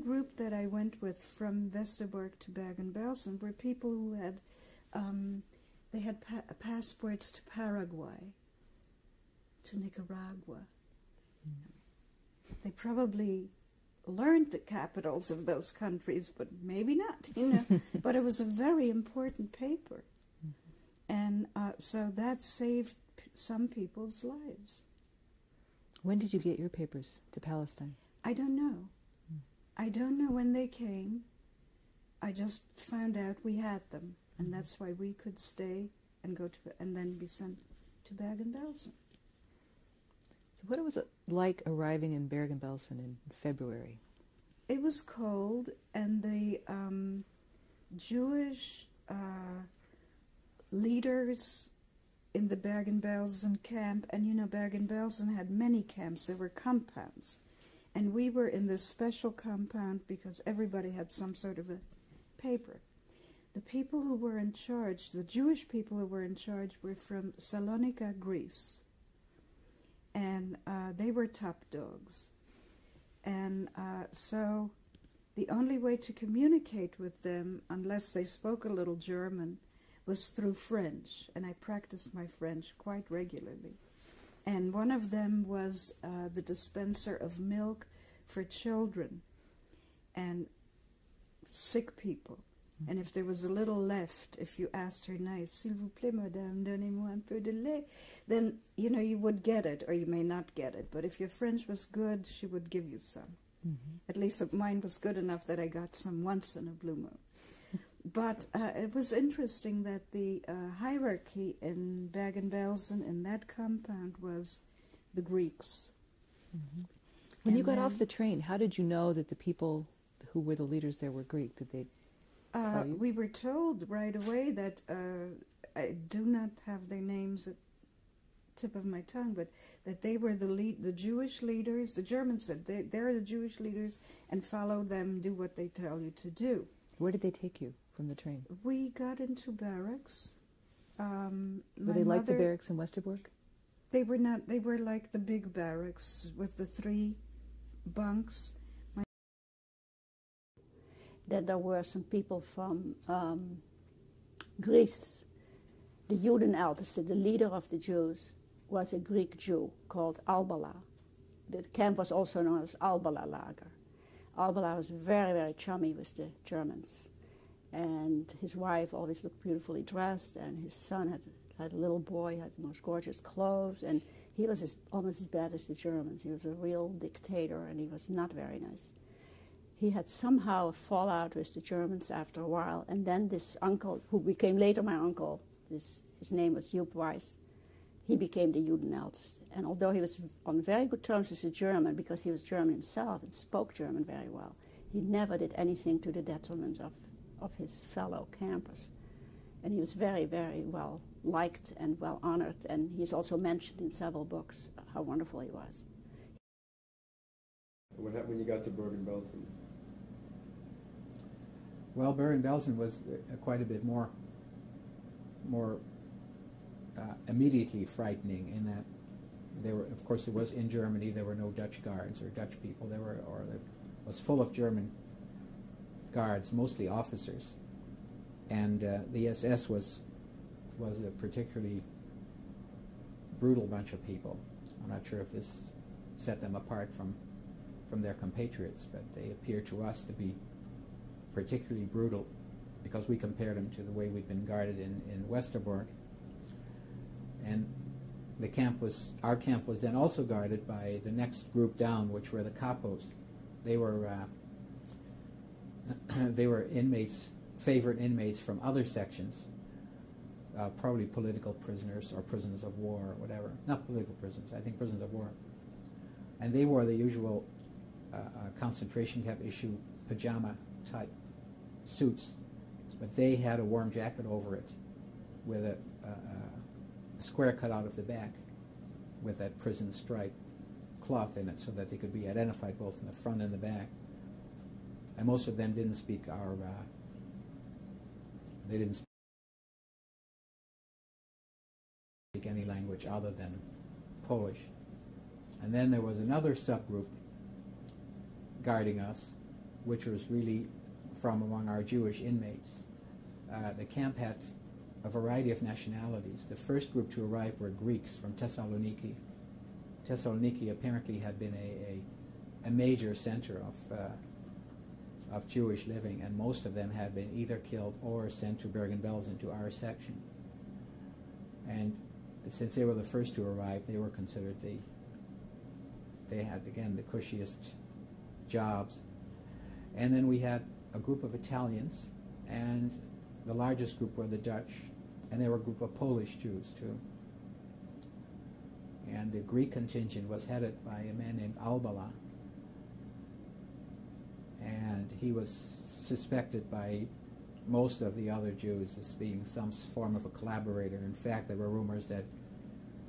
group that I went with from Westerbork to Bergen-Belsen were people who had, they had passports to Paraguay, to Nicaragua. They probably learned the capitals of those countries, but maybe not, you know. But it was a very important paper. And so that saved some people's lives. When did you get your papers to Palestine? I don't know. I don't know when they came. I just found out we had them, and that's why we could stay and go to, and then be sent to Bergen-Belsen. So what was it like arriving in Bergen-Belsen in February? It was cold, and the Jewish leaders in the Bergen-Belsen camp, and you know, Bergen-Belsen had many camps. There were compounds, and we were in this special compound because everybody had some sort of a paper. The people who were in charge, the Jewish people who were in charge, were from Saloniki, Greece, and they were top dogs. And so the only way to communicate with them, unless they spoke a little German, was through French, and I practiced my French quite regularly. And one of them was the dispenser of milk for children and sick people. And if there was a little left, if you asked her nice, "S'il vous plaît, madame, donnez-moi un peu de lait," then, you know, you would get it, or you may not get it. But if your French was good, she would give you some. At least mine was good enough that I got some once in a blue moon. But it was interesting that the hierarchy in Bergen-Belsen, in that compound, was the Greeks. When you got off the train, how did you know that the people who were the leaders there were Greek? Did they tell you? We were told right away that, I do not have their names at the tip of my tongue, but that they were the Jewish leaders. The Germans said they're the Jewish leaders, and follow them, do what they tell you to do. Where did they take you from the train? We got into barracks. Were they like the barracks in Westerbork? They were not. They were like the big barracks with the 3 bunks. That there were some people from Greece. The Judenälteste, the leader of the Jews, was a Greek Jew called Albala. The camp was also known as Albala lager. Albala was very, very chummy with the Germans. And his wife always looked beautifully dressed, and his son had a little boy, had the most gorgeous clothes, and he was almost as bad as the Germans. He was a real dictator, and he was not very nice. He had somehow a fallout with the Germans after a while, and then this uncle, who became later my uncle, his name was Joop Weiss, he became the Judenälteste. And although he was on very good terms with the German, because he was German himself and spoke German very well, he never did anything to the detriment of his fellow campers. And he was very, very well liked and well honored, and he's also mentioned in several books how wonderful he was. What happened when you got to Bergen-Belsen? Well, Bergen-Belsen was quite a bit more immediately frightening in that there were, of course, it was in Germany. There were no Dutch guards or Dutch people. It was full of German guards, mostly officers, and the SS was a particularly brutal bunch of people. I'm not sure if this set them apart from their compatriots, but they appear to us to be particularly brutal because we compared them to the way we'd been guarded in Westerbork. And our camp was then also guarded by the next group down, which were the capos. They were favorite inmates from other sections, probably political prisoners or prisoners of war or whatever. Not political prisoners, I think prisoners of war. And they wore the usual concentration camp issue pajama type suits, but they had a warm jacket over it with a square cut out of the back with that prison stripe cloth in it so that they could be identified both in the front and the back. And most of them didn't speak any language other than Polish. And then there was another subgroup guarding us, which was really from among our Jewish inmates. The camp had a variety of nationalities. The first group to arrive were Greeks from Thessaloniki. Thessaloniki apparently had been a major center of Jewish living, and most of them had been either killed or sent to Bergen-Belsen, to our section. And since they were the first to arrive, they were considered they had, again, the cushiest jobs. And then we had a group of Italians, and the largest group were the Dutch, and there were a group of Polish Jews too. And the Greek contingent was headed by a man named Albala, and he was suspected by most of the other Jews as being some form of a collaborator. In fact, there were rumors that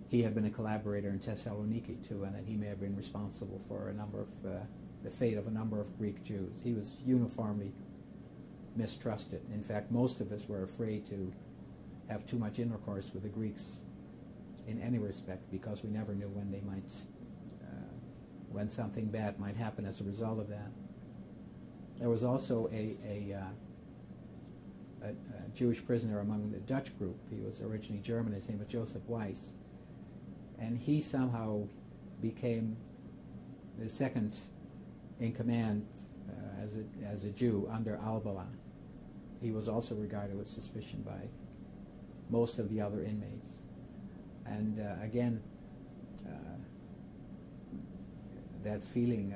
he had been a collaborator in Thessaloniki too, and that he may have been responsible for a number of the fate of a number of Greek Jews. He was uniformly mistrusted. In fact, most of us were afraid to have too much intercourse with the Greeks in any respect, because we never knew when they might, when something bad might happen as a result of that. There was also a Jewish prisoner among the Dutch group. He was originally German. His name was Joseph Weiss, and he somehow became the second in command as a Jew under Albala. He was also regarded with suspicion by most of the other inmates. And again, that feeling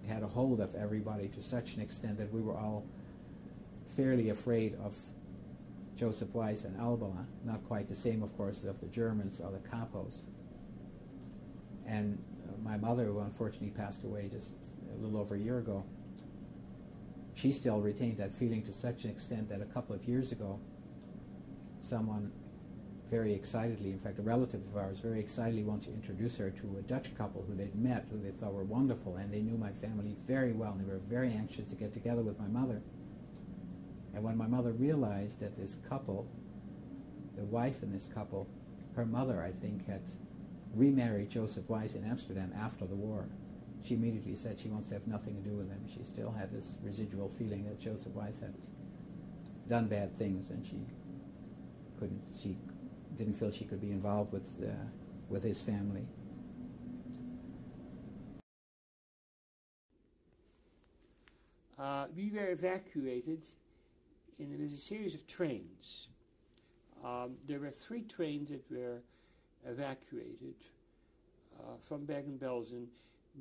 had a hold of everybody to such an extent that we were all fairly afraid of Joseph Weiss and Albala. Not quite the same, of course, of the Germans or the capos. And my mother, who unfortunately passed away just a little over a year ago, she still retained that feeling to such an extent that a couple of years ago, someone very excitedly, in fact a relative of ours, very excitedly wanted to introduce her to a Dutch couple who they'd met, who they thought were wonderful, and they knew my family very well, and they were very anxious to get together with my mother. And when my mother realized that this couple, the wife in this couple, her mother, I think, had remarried Joseph Weiss in Amsterdam after the war, she immediately said she wants to have nothing to do with him. She still had this residual feeling that Joseph Weiss had done bad things, and she didn't feel she could be involved with his family. We were evacuated in a series of trains. There were 3 trains that were evacuated from Bergen-Belsen.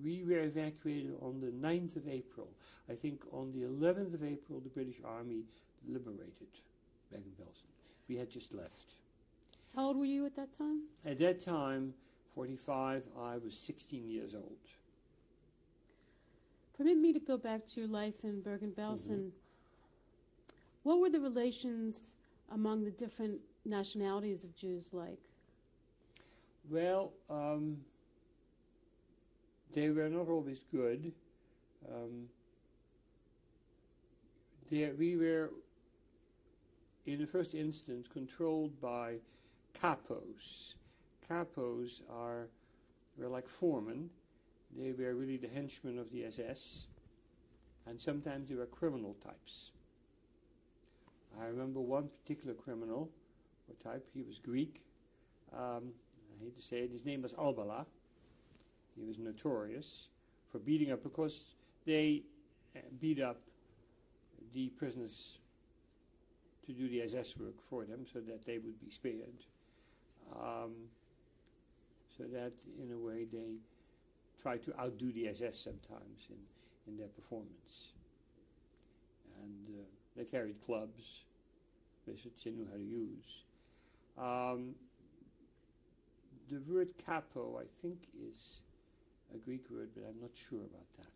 We were evacuated on the 9th of April. I think on the 11th of April, the British Army liberated Bergen-Belsen. We had just left. How old were you at that time? At that time, 45, I was 16 years old. Permit me to go back to your life in Bergen-Belsen. What were the relations among the different nationalities of Jews like? Well, they were not always good. We were, in the first instance, controlled by capos. Capos were like foremen. They were really the henchmen of the SS, and sometimes they were criminal types. I remember one particular criminal or type. He was Greek. I hate to say it. His name was Albala. He was notorious for beating up, because they beat up the prisoners to do the SS work for them, so that they would be spared. So that, in a way, they tried to outdo the SS sometimes in their performance. And they carried clubs, which they knew how to use. The word capo, I think, is a Greek word, but I'm not sure about that.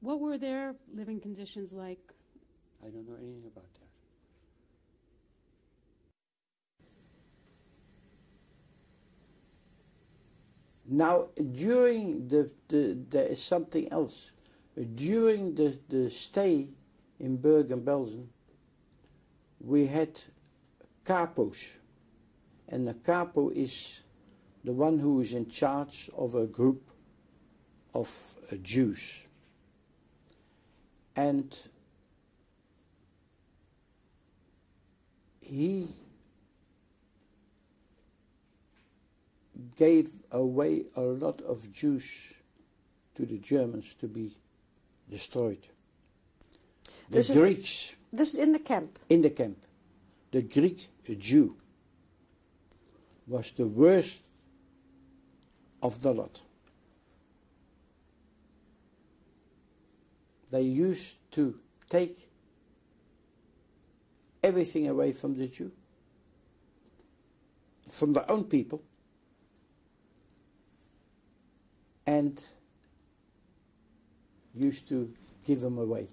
What were their living conditions like? I don't know anything about that. Now, during there is something else. During the stay in Bergen-Belsen, we had capos. And a capo is the one who is in charge of a group of Jews. And he gave away a lot of Jews to the Germans to be destroyed. The Greeks. This is in the camp? In the camp. The Greek Jew was the worst of the lot. They used to take everything away from the Jew, from their own people, and used to give them away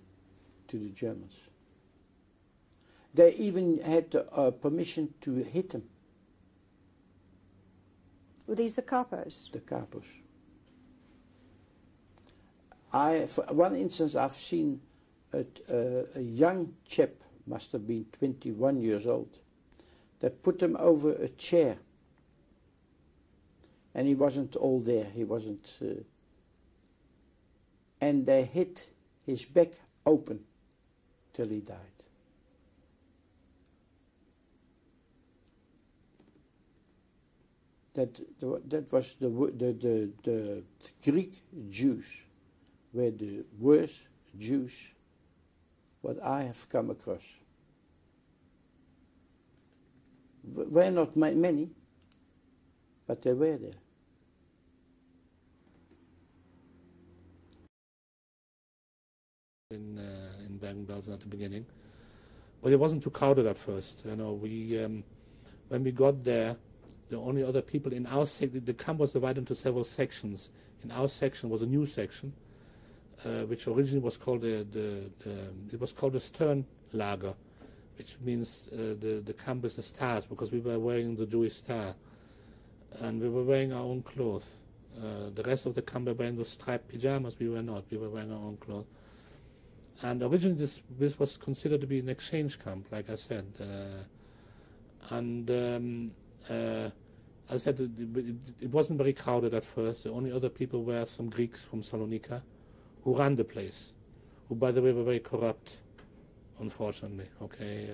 to the Germans. They even had permission to hit them. Were these the capos? The capos. For one instance, I've seen a young chap, must have been 21 years old. They put him over a chair, and he wasn't all there. He wasn't, and they hit his back open till he died. That was the Greek Jews were the worst Jews what I have come across. Were not many, but they were there. In Bergen, Belsen at the beginning, but it wasn't too crowded at first. You know, when we got there, the only other people in our section, the camp was divided into several sections. In our section was a new section, which originally was called it was called the Stern Lager, which means the camp is the stars, because we were wearing the Jewish star, and we were wearing our own clothes. The rest of the camp were wearing those striped pajamas. We were not. We were wearing our own clothes. And originally this was considered to be an exchange camp, like I said. As I said, it wasn't very crowded at first. The only other people were some Greeks from Saloniki who ran the place, who, by the way, were very corrupt, unfortunately. Okay,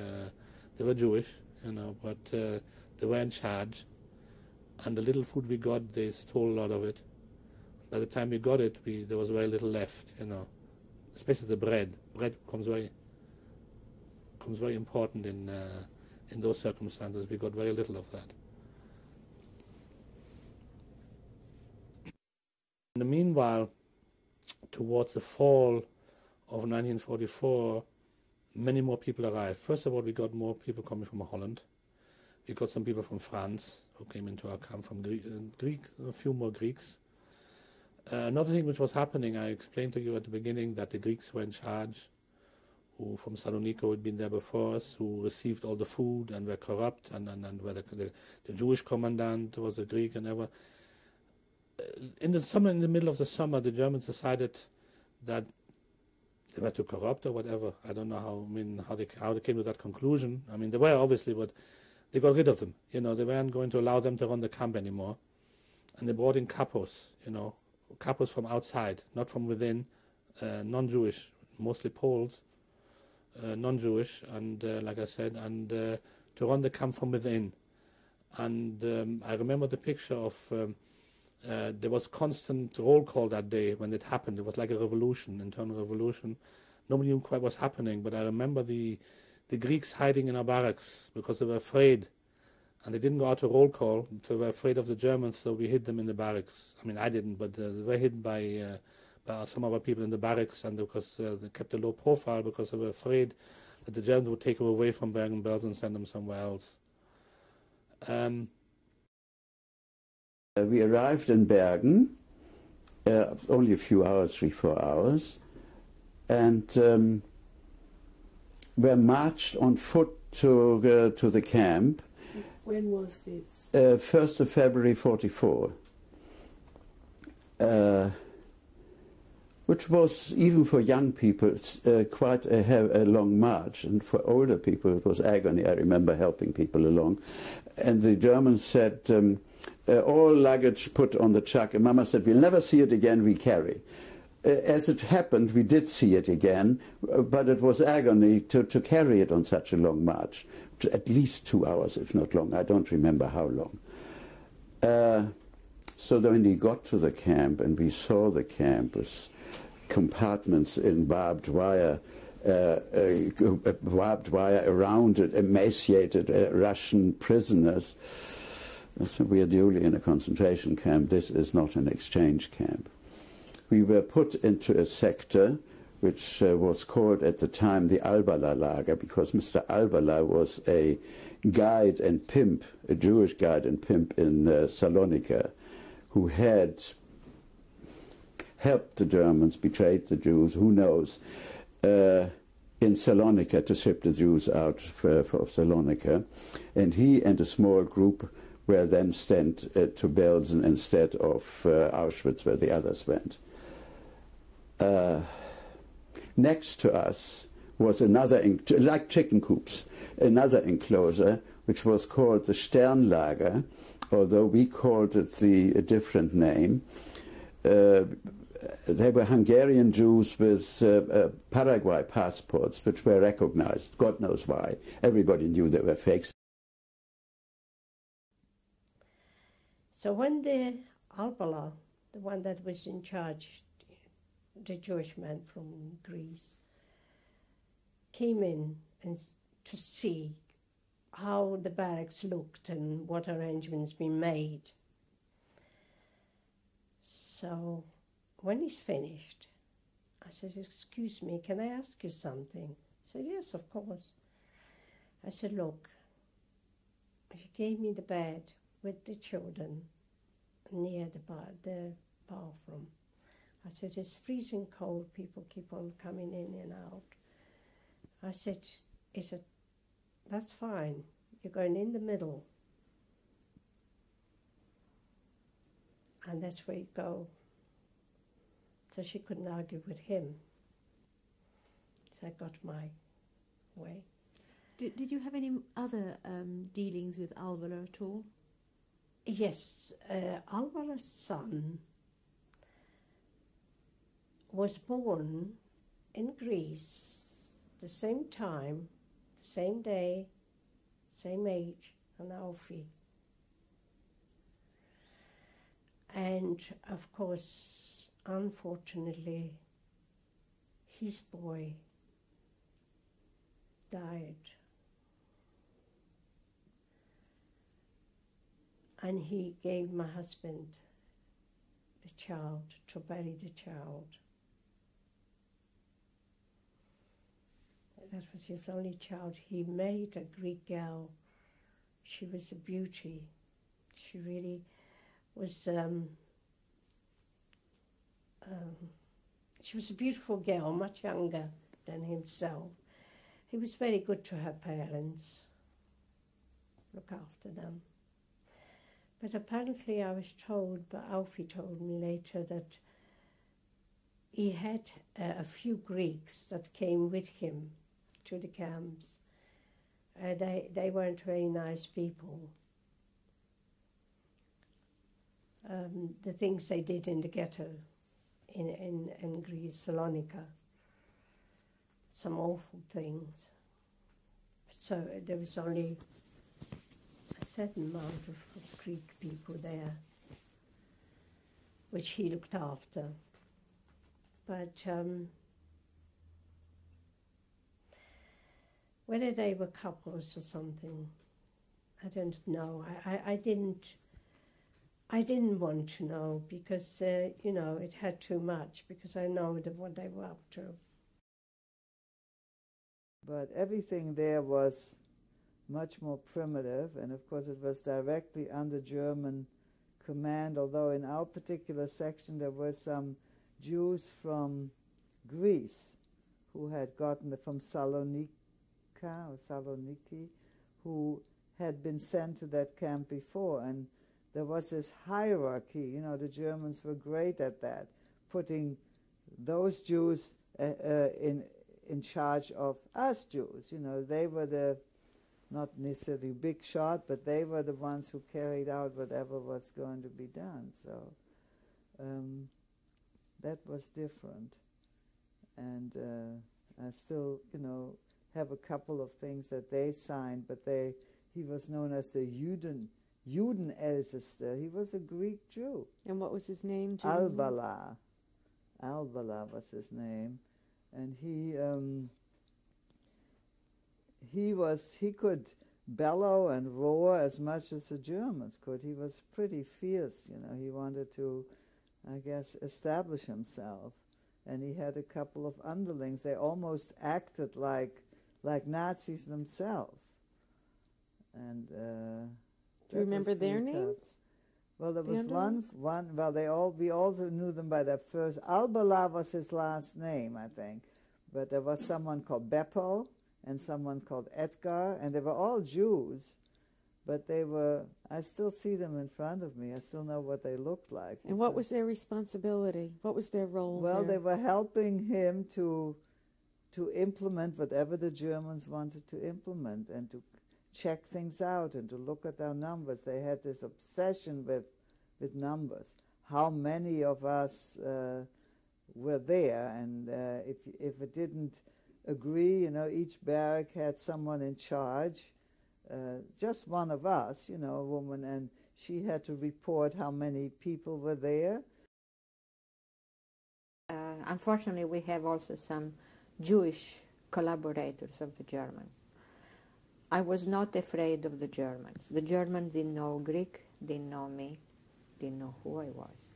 they were Jewish, you know, but they were in charge. And the little food we got, they stole a lot of it. By the time we got it, there was very little left, you know. Especially the bread. Bread becomes very important in those circumstances. We got very little of that. In the meanwhile, towards the fall of 1944, many more people arrived. First of all, we got more people coming from Holland. We got some people from France who came into our camp, from Greek, a few more Greeks. Another thing which was happening, I explained to you at the beginning that the Greeks were in charge, who from Saloniki had been there before us, who received all the food and were corrupt, and were the Jewish commandant was a Greek and ever. In the middle of the summer, the Germans decided that they were too corrupt or whatever. I don't know how they came to that conclusion. I mean, they were obviously, but they got rid of them. You know, they weren't going to allow them to run the camp anymore, and they brought in capos. You know, capos from outside, not from within, non-Jewish, mostly Poles, non-Jewish, and like I said, and to run the camp from within. And I remember the picture of. There was constant roll call that day when it happened. It was like a revolution, internal revolution. Nobody knew quite what was happening, but I remember the Greeks hiding in our barracks because they were afraid, and they didn't go out to roll call. They were afraid of the Germans, so we hid them in the barracks. I mean, I didn't, but they were hidden by some of our people in the barracks, and because they kept a low profile because they were afraid that the Germans would take them away from Bergen, Belsen and send them somewhere else. We arrived in Bergen, only a few hours, 3-4 hours, and were marched on foot to the camp. When was this? 1st of February 44, which was, even for young people, quite a long march, and for older people it was agony. I remember helping people along. And the Germans said, all luggage put on the truck, and Mama said, we'll never see it again, we carry. As it happened, we did see it again, but it was agony to carry it on such a long march. At least 2 hours, if not long. I don't remember how long. So then when we got to the camp and we saw the camp with compartments in barbed wire around it, emaciated Russian prisoners. So we are duly in a concentration camp. This is not an exchange camp. We were put into a sector which was called at the time the Albala lager, because Mr. Albala was a guide and pimp, a Jewish guide and pimp in Saloniki, who had helped the Germans, betrayed the Jews, who knows, in Saloniki to ship the Jews out for Saloniki. And he and a small group were then sent to Belsen instead of Auschwitz, where the others went. Next to us was another, like chicken coops, another enclosure, which was called the Sternlager, although we called it a different name. They were Hungarian Jews with Paraguay passports, which were recognized. God knows why. Everybody knew they were fakes. So when the Albala, the one that was in charge, the Jewish man from Greece, came in and to see how the barracks looked and what arrangements been made. So when he's finished, I said, excuse me, can I ask you something? He said, yes, of course. I said, look, he gave me the bed with the children near the bathroom. I said, it's freezing cold, people keep on coming in and out. I said, he said, that's fine, you're going in the middle. And that's where you go. So she couldn't argue with him. So I got my way. Did you have any other dealings with Albala at all? Yes, Albala's son was born in Greece the same time, same day, same age, and Alfie. And of course, unfortunately, his boy died. And he gave my husband the child to bury the child. That was his only child. He married a Greek girl. She was a beauty. She really was, she was a beautiful girl, much younger than himself. He was very good to her parents, look after them. But apparently I was told, but Alfie told me later, that he had a few Greeks that came with him to the camps. They weren't very nice people. The things they did in the ghetto in Greece, Saloniki, some awful things. So there was only a certain amount of Greek people there, which he looked after. But whether they were couples or something, I don't know. I didn't want to know because, you know, it had too much, because I know what they were up to. But everything there was much more primitive, and of course it was directly under German command, although in our particular section there were some Jews from Greece who had gotten from Saloniki, who had been sent to that camp before, and there was this hierarchy. You know, the Germans were great at that, putting those Jews in charge of us Jews. You know, they were the not necessarily big shot, but they were the ones who carried out whatever was going to be done. So that was different. And I still, have a couple of things that they signed, but he was known as the Judenälteste. He was a Greek Jew. And what was his name? Albala. Albala was his name. And he could bellow and roar as much as the Germans could. He was pretty fierce, He wanted to, I guess, establish himself. And he had a couple of underlings. They almost acted like Nazis themselves. And do you remember their names? Well, there was one. Well, we also knew them by their first. Albala was his last name, I think. But there was someone called Beppo and someone called Edgar, and they were all Jews. But they were. I still see them in front of me. I still know what they looked like. And what was their responsibility? What was their role? Well, they were helping him to implement whatever the Germans wanted to implement and to check things out and to look at our numbers. They had this obsession with numbers. How many of us were there, and if it didn't agree, each barrack had someone in charge. Just one of us, a woman, and she had to report how many people were there. Unfortunately, we have also some Jewish collaborators of the Germans. I was not afraid of the Germans. The Germans didn't know Greek, didn't know me, didn't know who I was.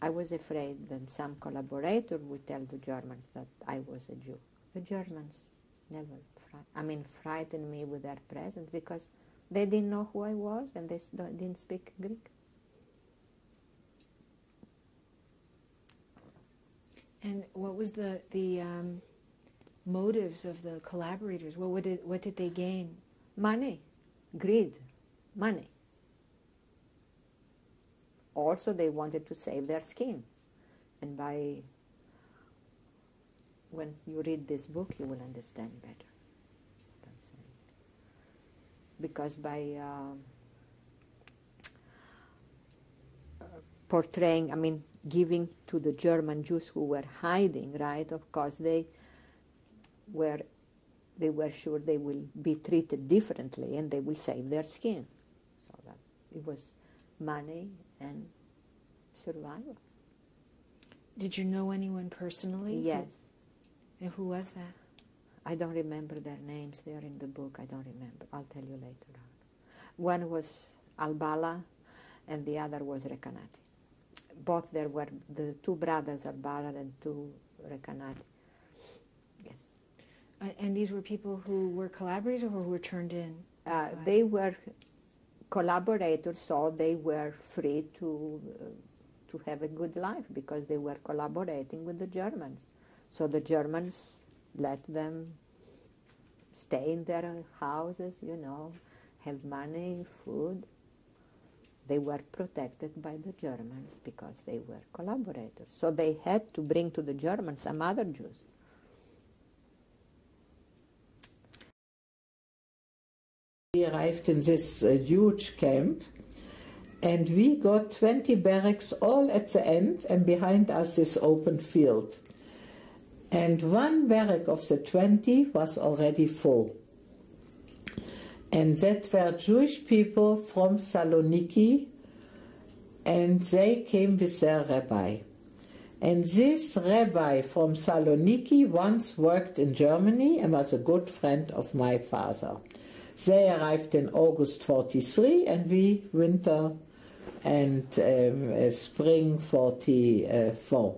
I was afraid that some collaborator would tell the Germans that I was a Jew. The Germans never frightened me with their presence because they didn't know who I was and they didn't speak Greek. And what was the motives of the collaborators? What did they gain? Money, greed, money. Also, they wanted to save their skins. And when you read this book, you will understand better what I'm saying. Because by portraying, giving to the German Jews who were hiding, right? Of course, they were sure they will be treated differently and they will save their skin. So that it was money and survival. Did you know anyone personally? Yes. And who was that? I don't remember their names. They are in the book. I don't remember. I'll tell you later on. One was Albala and the other was Recanati. Both there were the two brothers, Albala and two Recanati. Yes. And these were people who were collaborators or who were turned in? They were collaborators, so they were free to have a good life because they were collaborating with the Germans. So the Germans let them stay in their houses, have money, food. They were protected by the Germans because they were collaborators. So they had to bring to the Germans some other Jews. We arrived in this huge camp, and we got 20 barracks all at the end, and behind us this open field. And one barrack of the 20 was already full. And that were Jewish people from Saloniki, and they came with their rabbi. And this rabbi from Saloniki once worked in Germany and was a good friend of my father. They arrived in August 43 and we winter and spring 44.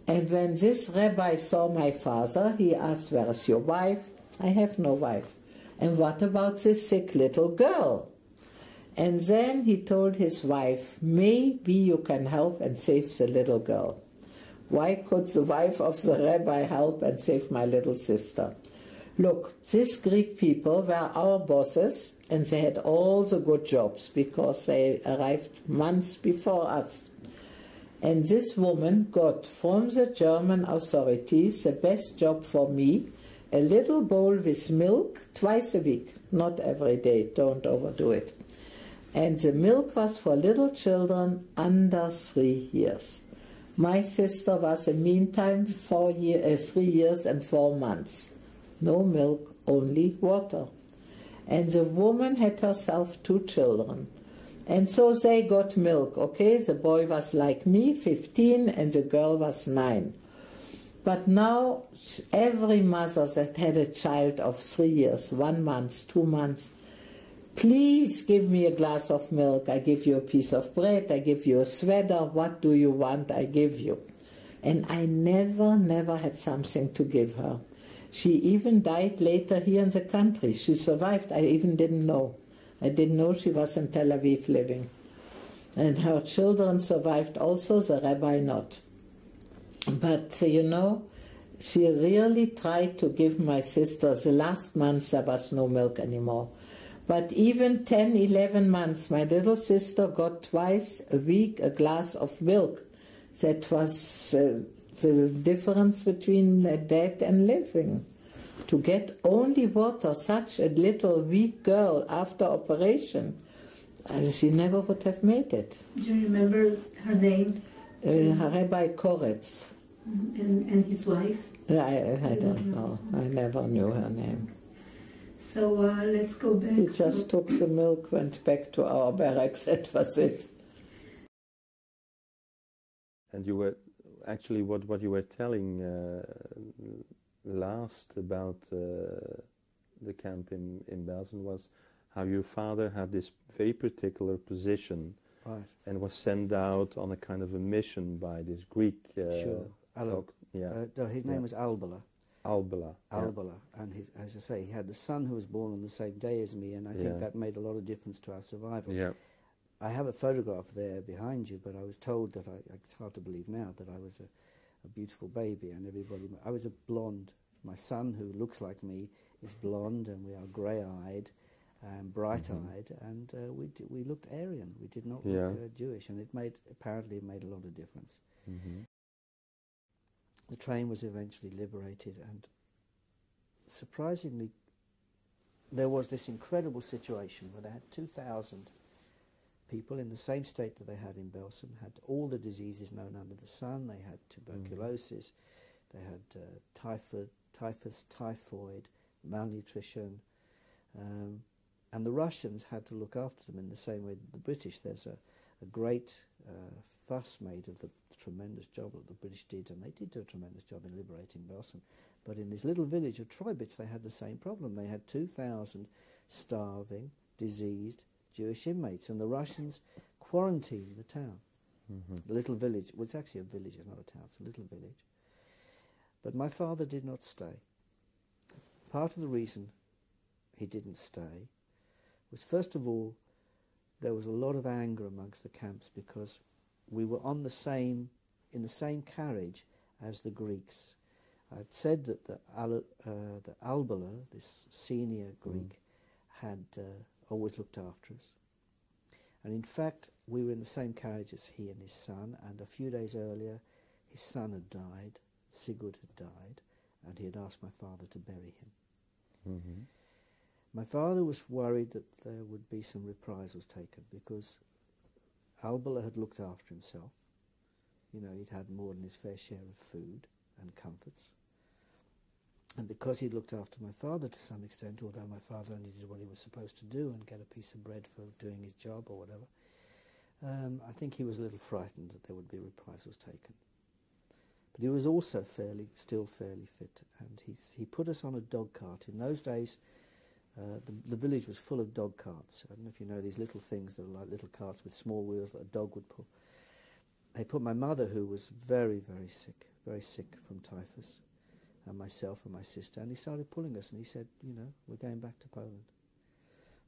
And when this rabbi saw my father, he asked, "Where is your wife?" "I have no wife." "And what about this sick little girl?" And then he told his wife, "Maybe you can help and save the little girl." Why could the wife of the rabbi help and save my little sister? Look, these Greek people were our bosses, and they had all the good jobs because they arrived months before us. And this woman got from the German authorities the best job for me a little bowl with milk twice a week, not every day, don't overdo it. And the milk was for little children under 3 years. My sister was in the meantime 3 years and 4 months. No milk, only water. And the woman had herself 2 children. And so they got milk, okay? The boy was like me, 15, and the girl was 9. But now every mother that had a child of 3 years, 1 month, 2 months, please give me a glass of milk, I give you a piece of bread, I give you a sweater, what do you want, I give you. And I never had something to give her. She even died later here in the country. She survived, I even didn't know. I didn't know she was in Tel Aviv living. And her children survived also, the rabbi not. But, you know, she really tried to give my sister, the last month there was no milk anymore. But even 10, 11 months, my little sister got twice a week a glass of milk. That was the difference between dead and living. To get only water, such a little weak girl after operation, she never would have made it. Do you remember her name? Rabbi Koretz. And his wife? I don't know. I never knew her name. So let's go back. We just took the milk, went back to our barracks, that was it. And you were, actually what you were telling last about the camp in Belsen was how your father had this very particular position, right, and was sent out on a kind of a mission by this Greek sure. No, his name was Albala. Albala. Albala, yeah. And as I say, he had the son who was born on the same day as me, and I think that made a lot of difference to our survival. Yeah. I have a photograph there behind you, but I was told that it's hard to believe now that I was a beautiful baby, and I was a blonde. My son, who looks like me, is blonde, and we are grey-eyed and bright-eyed, and we looked Aryan. We did not look Jewish, and apparently it made a lot of difference. Mm-hmm. The train was eventually liberated, and surprisingly, there was this incredible situation where they had 2,000 people in the same state that they had in Belsen, had all the diseases known under the sun. They had tuberculosis, they had typhus, typhoid, malnutrition, and the Russians had to look after them in the same way that the British. There's a great fuss made of the tremendous job that the British did, and they did do a tremendous job in liberating Belsen. But in this little village of Troibitz, they had the same problem. They had 2,000 starving, diseased Jewish inmates, and the Russians quarantined the town. Mm-hmm. The little village, well, it's actually a village, it's not a town, it's a little village. But my father did not stay. Part of the reason he didn't stay was, first of all, there was a lot of anger amongst the camps because we were in the same carriage as the Greeks. I'd said that the Albala, this senior Greek, had always looked after us. And in fact, we were in the same carriage as he and his son, and a few days earlier, his son had died, Sigurd had died, and he had asked my father to bury him. Mm-hmm. My father was worried that there would be some reprisals taken because Albala had looked after himself. You know, he'd had more than his fair share of food and comforts. And because he'd looked after my father to some extent, although my father only did what he was supposed to do and get a piece of bread for doing his job or whatever, I think he was a little frightened that there would be reprisals taken. But he was also still fairly fit, and he put us on a dog cart. In those days, the village was full of dog carts. I don't know if you know these little things that are like little carts with small wheels that a dog would pull. They put my mother, who was very, very sick from typhus, and myself and my sister, and he started pulling us, and he said, you know, we're going back to Poland.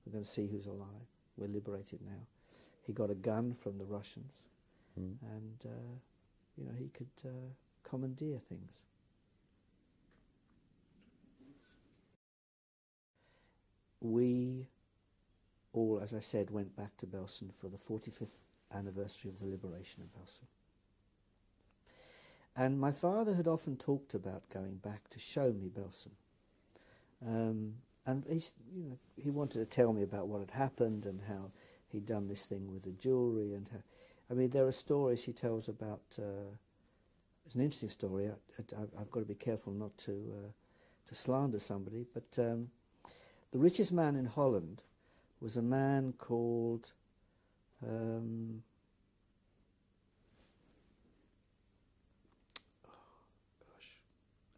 We're going to see who's alive. We're liberated now. He got a gun from the Russians, and, you know, he could commandeer things. We all, as I said, went back to Belsen for the 45th anniversary of the liberation of Belsen. And my father had often talked about going back to show me Belsen. And he wanted to tell me about what had happened and how he'd done this thing with the jewellery. And how, I mean, there are stories he tells about. It's an interesting story. I've got to be careful not to slander somebody. But the richest man in Holland was a man called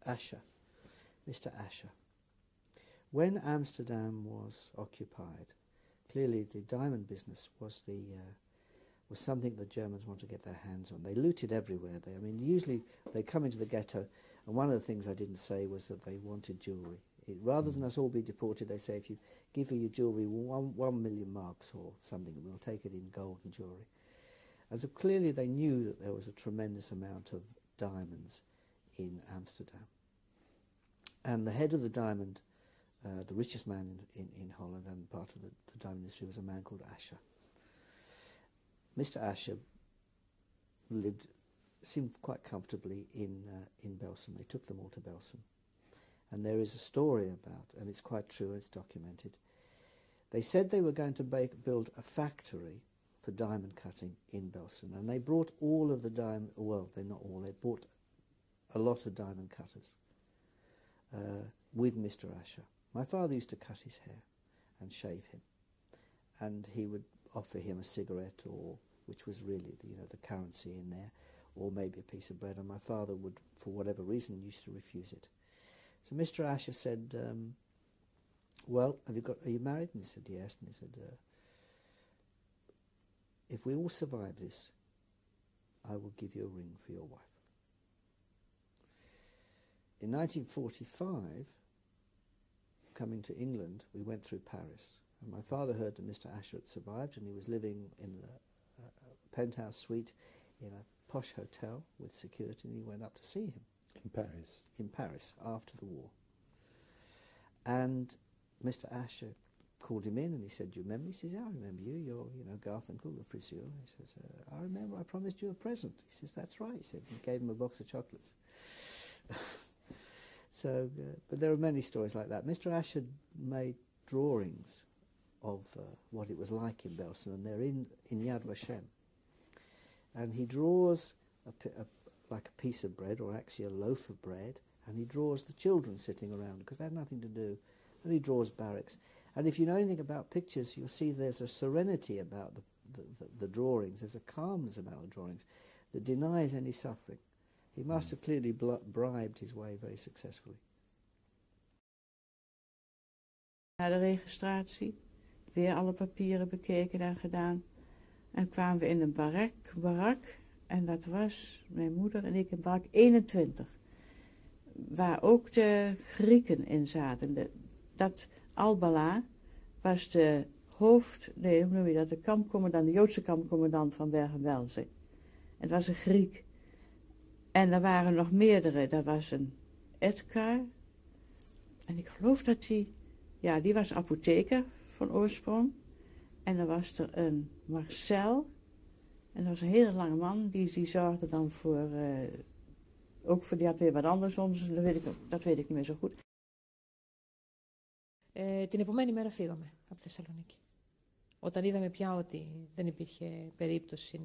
Asher, Mr. Asher. When Amsterdam was occupied, clearly the diamond business was something the Germans wanted to get their hands on. They looted everywhere. I mean, usually they come into the ghetto, and one of the things I didn't say was that they wanted jewellery. Rather than us all be deported, they say, if you give her your jewellery, 1 million marks or something, we'll take it in gold and jewellery. And so clearly they knew that there was a tremendous amount of diamonds in Amsterdam. And the head of the diamond, the richest man in Holland and part of the diamond industry, was a man called Asher. Mr. Asher seemed quite comfortably in Belsen. They took them all to Belsen. And there is a story about, and it's quite true, it's documented. They said they were going to build a factory for diamond cutting in Belsen, and they brought all of the diamond, well, they're not all, they brought a lot of diamond cutters with Mr. Asher. My father used to cut his hair and shave him, and he would offer him a cigarette, or which was really the currency in there, or maybe a piece of bread, and my father would, for whatever reason, used to refuse it. So Mr. Asher said, well, are you married? And he said, yes. And he said, if we all survive this, I will give you a ring for your wife. In 1945, coming to England, we went through Paris. And my father heard that Mr. Asher had survived, and he was living in a penthouse suite in a posh hotel with security, and he went up to see him. In Paris? In Paris, after the war. And Mr. Asher called him in, and he said, do you remember me? He says, yeah, I remember you. You're, Garfunkel, the Friseur. He says, I remember, I promised you a present. He says, that's right. He said, he gave him a box of chocolates. So, but there are many stories like that. Mr. Asher made drawings of what it was like in Belsen, and they're in Yad Vashem. And he draws like a piece of bread, or actually a loaf of bread, and he draws the children sitting around because they had nothing to do, and he draws barracks. And if you know anything about pictures, you'll see there's a serenity about the drawings, there's a calmness about the drawings that denies any suffering. He must have clearly bribed his way very successfully. Na de registratie, weer alle papieren bekeken en gedaan. En kwamen we in een barak. En dat was mijn moeder en ik in barak 21. Waar ook de Grieken in zaten. Dat Albala was de hoe noem je dat, de kampcommandant, de Joodse kampcommandant van Bergen Belsen. Het was een Griek. En er waren nog meerdere. Er was een Edgar. En ik geloof dat die was apotheker van oorsprong. En dan was er een Marcel. En dat was een hele lange man. Die zorgde dan voor... ook voor, die had weer wat anders ons. Dat weet ik niet meer zo goed. Την επόμενη μέρα φύγαμε από τη Σαλονίκη. Όταν είδαμε πια ότι δεν υπήρχε περίπτωση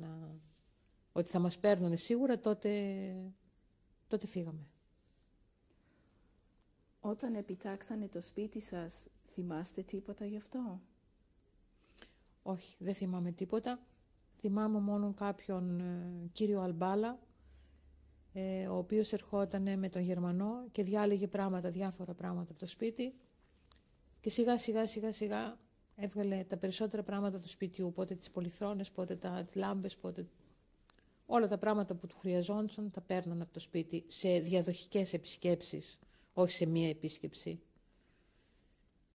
ότι θα μας παίρνουνε σίγουρα, τότε φύγαμε. Όταν επιτάξανε το σπίτι σας, θυμάστε τίποτα γι' αυτό? Όχι, δεν θυμάμαι τίποτα. Θυμάμαι μόνο κάποιον κύριο Αλμπάλα, ο οποίος ερχόταν με τον Γερμανό και διάλεγε διάφορα πράγματα από το σπίτι και σιγά έβγαλε τα περισσότερα πράγματα του σπιτιού, πότε τις πολυθρόνες, πότε τις λάμπες, πότε όλα τα πράγματα που του χρειαζόντουσαν τα παίρναν από το σπίτι σε διαδοχικές επισκέψεις, όχι σε μία επίσκεψη.